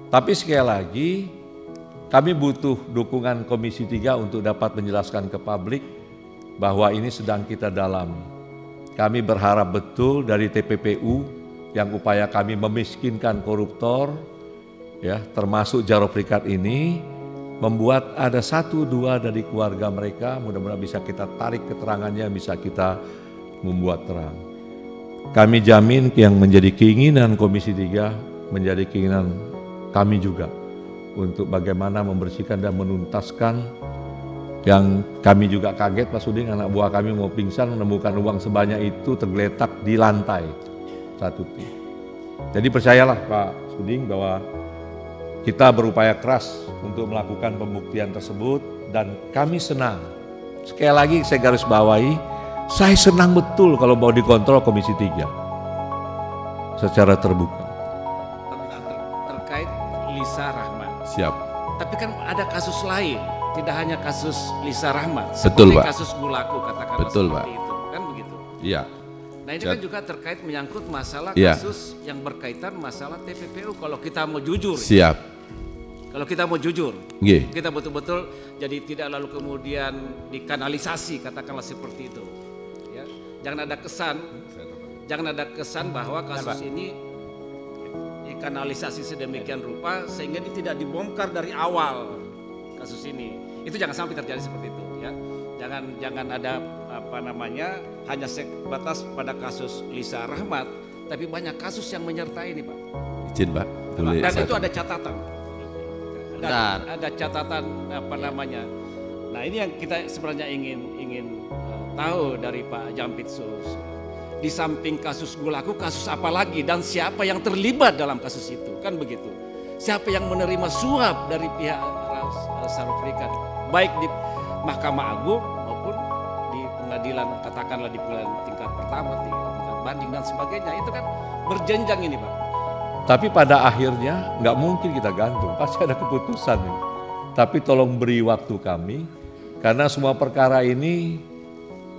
Tapi sekali lagi, kami butuh dukungan Komisi 3 untuk dapat menjelaskan ke publik bahwa ini sedang kita dalami. Kami berharap betul dari TPPU yang upaya kami memiskinkan koruptor, ya, termasuk Jaro Prikat ini, membuat ada 1-2 dari keluarga mereka, mudah-mudahan bisa kita tarik keterangannya, bisa kita membuat terang. Kami jamin yang menjadi keinginan Komisi 3 menjadi keinginan kami juga untuk bagaimana membersihkan dan menuntaskan. Yang kami juga kaget Pak Suding, anak buah kami mau pingsan menemukan uang sebanyak itu tergeletak di lantai satu tim. Jadi percayalah Pak Suding bahwa kita berupaya keras untuk melakukan pembuktian tersebut dan kami senang. Sekali lagi saya garis bawahi, saya senang betul kalau mau dikontrol Komisi 3 secara terbuka. Terkait Lisa Rahmat. Siap. Tapi kan ada kasus lain, tidak hanya kasus Lisa Rahmat. Betul, seperti Pak. kasus Gulaku katakanlah Betul, seperti Pak. itu, kan begitu. Iya. Nah ini kan juga terkait menyangkut masalah Iya. kasus yang berkaitan masalah TPPU. Kalau kita mau jujur, Siap. kalau kita mau jujur, Nggih. kita betul-betul jadi tidak lalu kemudian dikanalisasi katakanlah seperti itu. Ya, jangan ada kesan bahwa kasus ini dikanalisasi sedemikian rupa sehingga ini tidak dibongkar dari awal kasus ini. Itu jangan sampai terjadi seperti itu, ya. Jangan ada hanya sebatas pada kasus Lisa Rahmat, tapi banyak kasus yang menyertai ini, Pak. Izin, Pak. Boleh Dan saya- itu ada catatan. Benar. Ada catatan Nah, ini yang kita sebenarnya ingin tahu dari Pak Jampitsus. Di samping kasus Gulaku, kasus apa lagi dan siapa yang terlibat dalam kasus itu, kan begitu. Siapa yang menerima suap dari pihak Jaro Prikat, baik di Mahkamah Agung maupun di pengadilan, katakanlah di pengadilan tingkat pertama, tingkat banding dan sebagainya. Itu kan berjenjang ini, Pak. Tapi pada akhirnya nggak mungkin kita gantung, pasti ada keputusan. Tapi tolong beri waktu kami, karena semua perkara ini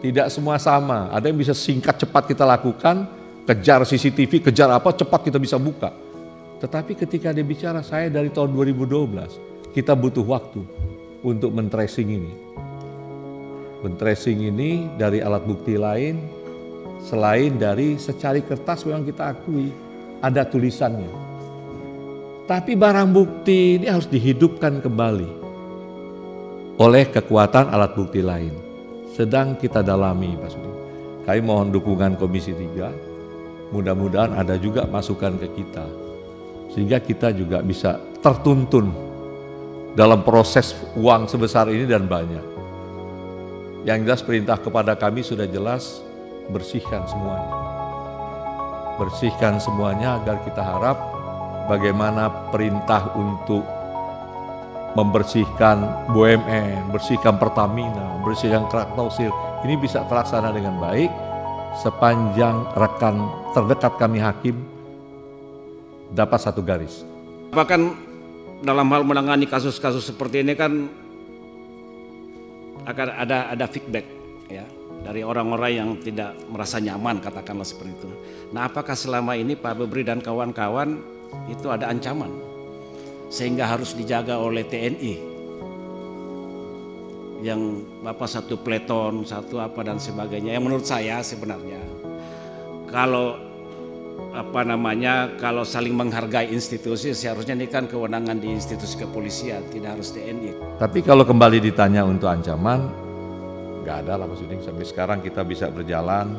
tidak semua sama. Ada yang bisa singkat cepat kita lakukan, kejar CCTV, kejar apa, cepat kita bisa buka. Tetapi ketika dia bicara, saya dari tahun 2012, kita butuh waktu untuk men-tracing ini. Men-tracing ini dari alat bukti lain, selain dari secari kertas memang kita akui, ada tulisannya. Tapi barang bukti ini harus dihidupkan kembali oleh kekuatan alat bukti lain. Sedang kita dalami, Pak Sudi. Kami mohon dukungan Komisi 3, mudah-mudahan ada juga masukan ke kita. Sehingga kita juga bisa tertuntun dalam proses uang sebesar ini dan banyak. Yang jelas perintah kepada kami sudah jelas, bersihkan semuanya. Bersihkan semuanya agar kita harap bagaimana perintah untuk membersihkan BUMN, bersihkan Pertamina, bersihkan Krakatausil, ini bisa terlaksana dengan baik sepanjang rekan terdekat kami hakim dapat satu garis. Bahkan dalam hal menangani kasus-kasus seperti ini kan akan ada feedback, ya, dari orang-orang yang tidak merasa nyaman, katakanlah seperti itu. Nah, apakah selama ini Pak Bebri dan kawan-kawan itu ada ancaman sehingga harus dijaga oleh TNI yang Bapak satu peleton, satu apa dan sebagainya, yang menurut saya sebenarnya kalau kalau saling menghargai institusi, seharusnya ini kan kewenangan di institusi kepolisian, tidak harus TNI. Tapi kalau kembali ditanya untuk ancaman, nggak ada lah Pak Suding. Sampai sekarang kita bisa berjalan,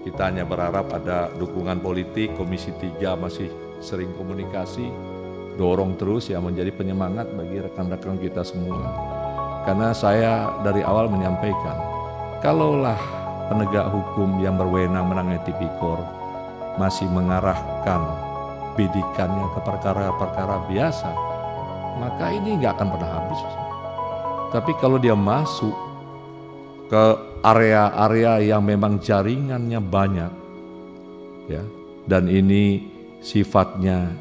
kita hanya berharap ada dukungan politik, Komisi 3 masih sering komunikasi, dorong terus ya menjadi penyemangat bagi rekan-rekan kita semua. Karena saya dari awal menyampaikan, kalaulah penegak hukum yang berwenang menangani tipikor masih mengarahkan bidikannya ke perkara-perkara biasa, maka ini nggak akan pernah habis. Tapi kalau dia masuk ke area-area yang memang jaringannya banyak, ya, dan ini sifatnya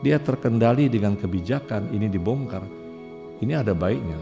dia terkendali dengan kebijakan, ini dibongkar, ini ada baiknya